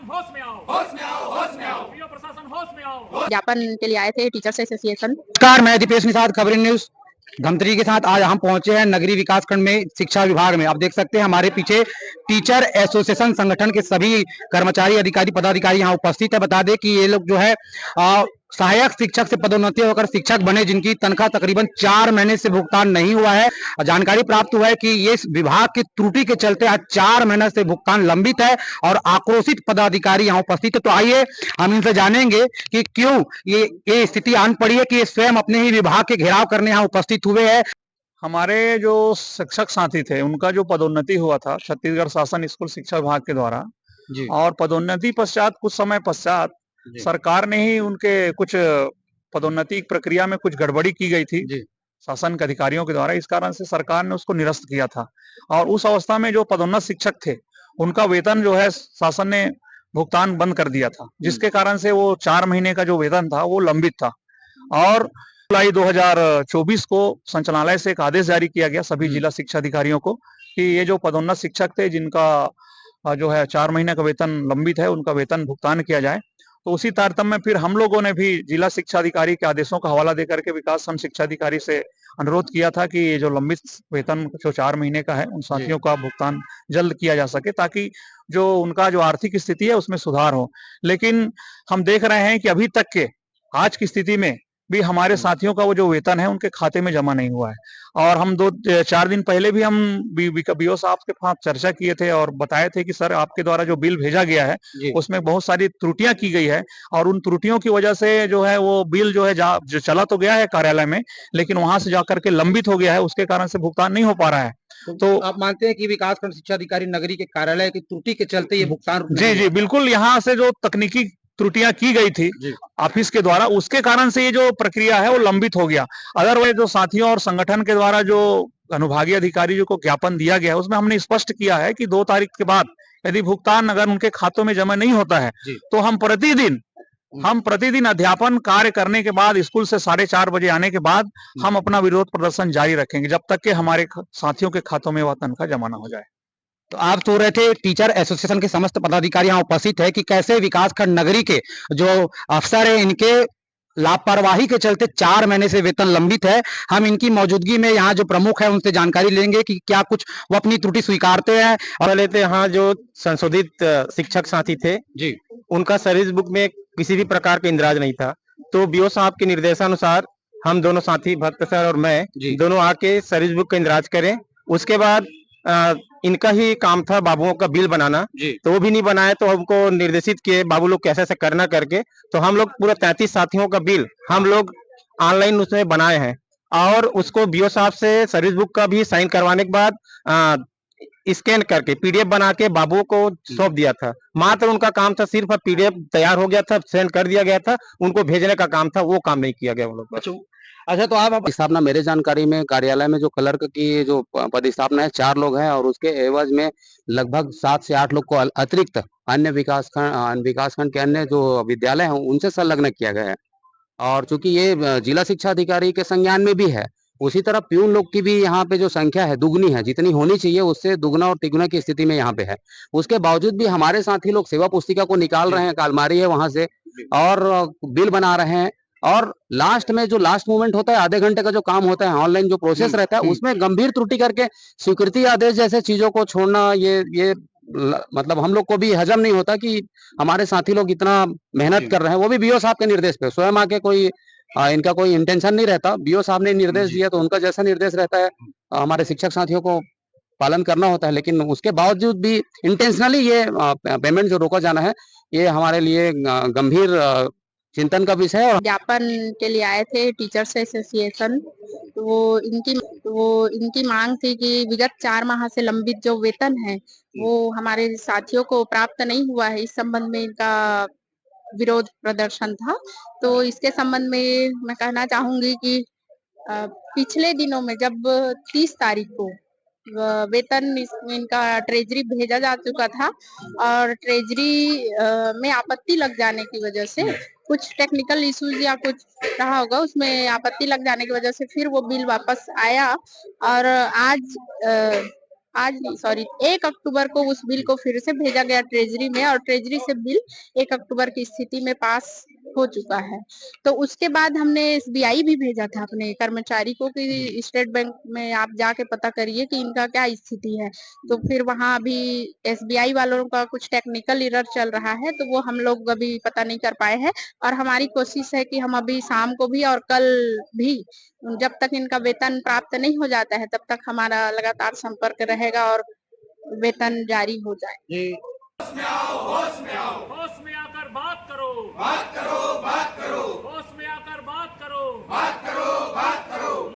प्रशासन होश में आओ, होश में आओ, होश में आओ, प्रिय प्रशासन होश में आओ। ज्ञापन के लिए आए थे टीचर्स एसोसिएशन। नमस्कार, मैं दीपेश निषाद, खबरी न्यूज धमतरी के साथ आज हम पहुंचे हैं नगरीय विकास खंड में शिक्षा विभाग में। आप देख सकते हैं हमारे पीछे टीचर एसोसिएशन संगठन के सभी कर्मचारी, अधिकारी, पदाधिकारी यहाँ उपस्थित है। बता दें कि ये लोग जो है सहायक शिक्षक से पदोन्नति होकर शिक्षक बने, जिनकी तनख्वाह तकरीबन 4 महीने से भुगतान नहीं हुआ है। जानकारी प्राप्त हुआ है कि ये विभाग की त्रुटि के चलते आज 4 महीने से भुगतान लंबित है और आक्रोशित पदाधिकारी यहाँ उपस्थित है। तो आइए हम इनसे जानेंगे कि क्यों ये स्थिति आन पड़ी है कि ये स्वयं अपने ही विभाग के घेराव करने यहाँ उपस्थित हुए हैं। हमारे जो शिक्षक साथी थे उनका जो पदोन्नति हुआ था छत्तीसगढ़ शासन स्कूल शिक्षा विभाग के द्वारा जी। और पदोन्नति पश्चात कुछ समय पश्चात सरकार ने ही उनके कुछ पदोन्नति प्रक्रिया में कुछ गड़बड़ी की गई थी जी। शासन के अधिकारियों के द्वारा। इस कारण से सरकार ने उसको निरस्त किया था और उस अवस्था में जो पदोन्नत शिक्षक थे उनका वेतन जो है शासन ने भुगतान बंद कर दिया था, जिसके कारण से वो 4 महीने का जो वेतन था वो लंबित था। और जुलाई 2024 को संचालनालय से एक आदेश जारी किया गया सभी जिला शिक्षा अधिकारियों को कि ये जो पदोन्नत शिक्षक थे जिनका जो है 4 महीने का वेतन लंबित है, उनका वेतन भुगतान किया जाए। तो उसी तारतम्य में फिर हम लोगों ने भी जिला शिक्षा अधिकारी के आदेशों का हवाला देकर के विकास खंड शिक्षा अधिकारी से अनुरोध किया था कि ये जो लंबित वेतन जो 4 महीने का है उन साथियों का भुगतान जल्द किया जा सके, ताकि जो उनका जो आर्थिक स्थिति है उसमें सुधार हो। लेकिन हम देख रहे हैं कि अभी तक के आज की स्थिति में भी हमारे साथियों का वो जो वेतन है उनके खाते में जमा नहीं हुआ है। और हम 2-4 दिन पहले भी हम बीओ साहब के पास चर्चा किए थे और बताए थे कि सर आपके द्वारा जो बिल भेजा गया है उसमें बहुत सारी त्रुटियां की गई है और उन त्रुटियों की वजह से जो है वो बिल जो है जो चला तो गया है कार्यालय में, लेकिन वहां से जाकर के लंबित हो गया है, उसके कारण से भुगतान नहीं हो पा रहा है। तो आप मानते हैं कि विकास खंड शिक्षा अधिकारी नगरी के कार्यालय की त्रुटि के चलते ये भुगतान जी बिल्कुल, यहाँ से जो तकनीकी त्रुटियां की गई थी ऑफिस के द्वारा, उसके कारण से ये जो प्रक्रिया है वो लंबित हो गया। अदरवाइज जो साथियों और संगठन के द्वारा जो अनुभागीय अधिकारियों को ज्ञापन दिया गया है उसमें हमने स्पष्ट किया है कि 2 तारीख के बाद यदि भुगतान अगर उनके खातों में जमा नहीं होता है तो हम प्रतिदिन अध्यापन कार्य करने के बाद स्कूल से 4:30 बजे आने के बाद हम अपना विरोध प्रदर्शन जारी रखेंगे जब तक कि हमारे साथियों के खातों में वह तनख्वाह जमा न हो जाए। तो आप तो रहे थे टीचर एसोसिएशन के समस्त पदाधिकारी यहाँ उपस्थित है कि कैसे विकास खंड नगरी के जो अफसर है इनके लापरवाही के चलते 4 महीने से वेतन लंबित है। हम इनकी मौजूदगी में यहाँ जो प्रमुख है उनसे जानकारी लेंगे कि क्या कुछ वो अपनी त्रुटि स्वीकारते हैं। और लेते यहाँ जो संशोधित शिक्षक साथी थे जी, उनका सर्विस बुक में किसी भी प्रकार का इंद्राज नहीं था, तो बीओ साहब के निर्देशानुसार हम दोनों साथी भक्त सर और मैं दोनों आके सर्विस बुक का इंद्राज करें। उसके बाद इनका ही काम था बाबुओं का बिल बनाना, तो वो भी नहीं बनाए तो हमको निर्देशित किए बाबू लोग कैसे ऐसे करना करके, तो हम लोग पूरा 33 साथियों का बिल हम लोग ऑनलाइन उसमें बनाए हैं और उसको बीओ साहब से सर्विस बुक का भी साइन करवाने के बाद स्कैन करके पीडीएफ बना के बाबुओं को सौंप दिया था। मात्र उनका काम था सिर्फ पीडीएफ तैयार हो गया था, सेंड कर दिया गया था, उनको भेजने का काम था, वो काम नहीं किया गया उन लोग। अच्छा तो आप स्थापना मेरे जानकारी में कार्यालय में जो क्लर्क की जो पदस्थापना है 4 लोग हैं और उसके एवज में लगभग 7 से 8 लोग को अतिरिक्त अन्य विकास खंड के अन्य जो विद्यालय हैं उनसे संलग्न किया गया है। और चूंकि ये जिला शिक्षा अधिकारी के संज्ञान में भी है, उसी तरह प्यून लोग की भी यहाँ पे जो संख्या है दुगनी है, जितनी होनी चाहिए उससे दुगना और तिगुना की स्थिति में यहाँ पे है। उसके बावजूद भी हमारे साथी लोग सेवा पुस्तिका को निकाल रहे हैं, अलमारी है वहां से, और बिल बना रहे हैं। और लास्ट में जो लास्ट मोमेंट होता है, आधे घंटे का जो काम होता है, ऑनलाइन जो प्रोसेस रहता है, उसमें गंभीर त्रुटि करके स्वीकृति आदेश जैसे चीजों को छोड़ना, ये मतलब हम लोग को भी हजम नहीं होता कि हमारे साथी लोग इतना मेहनत कर रहे हैं, वो भी बीओ साहब के निर्देश पे। स्वयं आके कोई इनका कोई इंटेंशन नहीं रहता, बीओ साहब ने निर्देश दिया तो उनका जैसा निर्देश रहता है हमारे शिक्षक साथियों को पालन करना होता है। लेकिन उसके बावजूद भी इंटेंशनली ये पेमेंट जो रोका जाना है, ये हमारे लिए गंभीर चिंतन का विषय है। ज्ञापन के लिए आए थे टीचर्स एसोसिएशन। तो वो इनकी मांग थी कि विगत 4 माह से लंबित जो वेतन है वो हमारे साथियों को प्राप्त नहीं हुआ है। इस संबंध में इनका विरोध प्रदर्शन था। तो इसके संबंध में मैं कहना चाहूंगी कि पिछले दिनों में जब 30 तारीख को वेतन इनका ट्रेजरी भेजा जा चुका था और ट्रेजरी में आपत्ति लग जाने की वजह से, कुछ टेक्निकल इश्यूज या कुछ रहा होगा, उसमें आपत्ति लग जाने की वजह से फिर वो बिल वापस आया और आज आज नहीं, सॉरी, 1 अक्टूबर को उस बिल को फिर से भेजा गया ट्रेजरी में, और ट्रेजरी से बिल 1 अक्टूबर की स्थिति में पास हो चुका है। तो उसके बाद हमने एसबीआई भी भेजा था अपने कर्मचारी को कि स्टेट बैंक में आप जाके पता करिए कि इनका क्या स्थिति है। तो फिर वहाँ अभी एसबीआई वालों का कुछ टेक्निकल एरर चल रहा है, तो वो हम लोग अभी पता नहीं कर पाए हैं। और हमारी कोशिश है कि हम अभी शाम को भी और कल भी, जब तक इनका वेतन प्राप्त नहीं हो जाता है, तब तक हमारा लगातार संपर्क रहेगा और वेतन जारी हो जाए। होश में आओ, होश में आओ।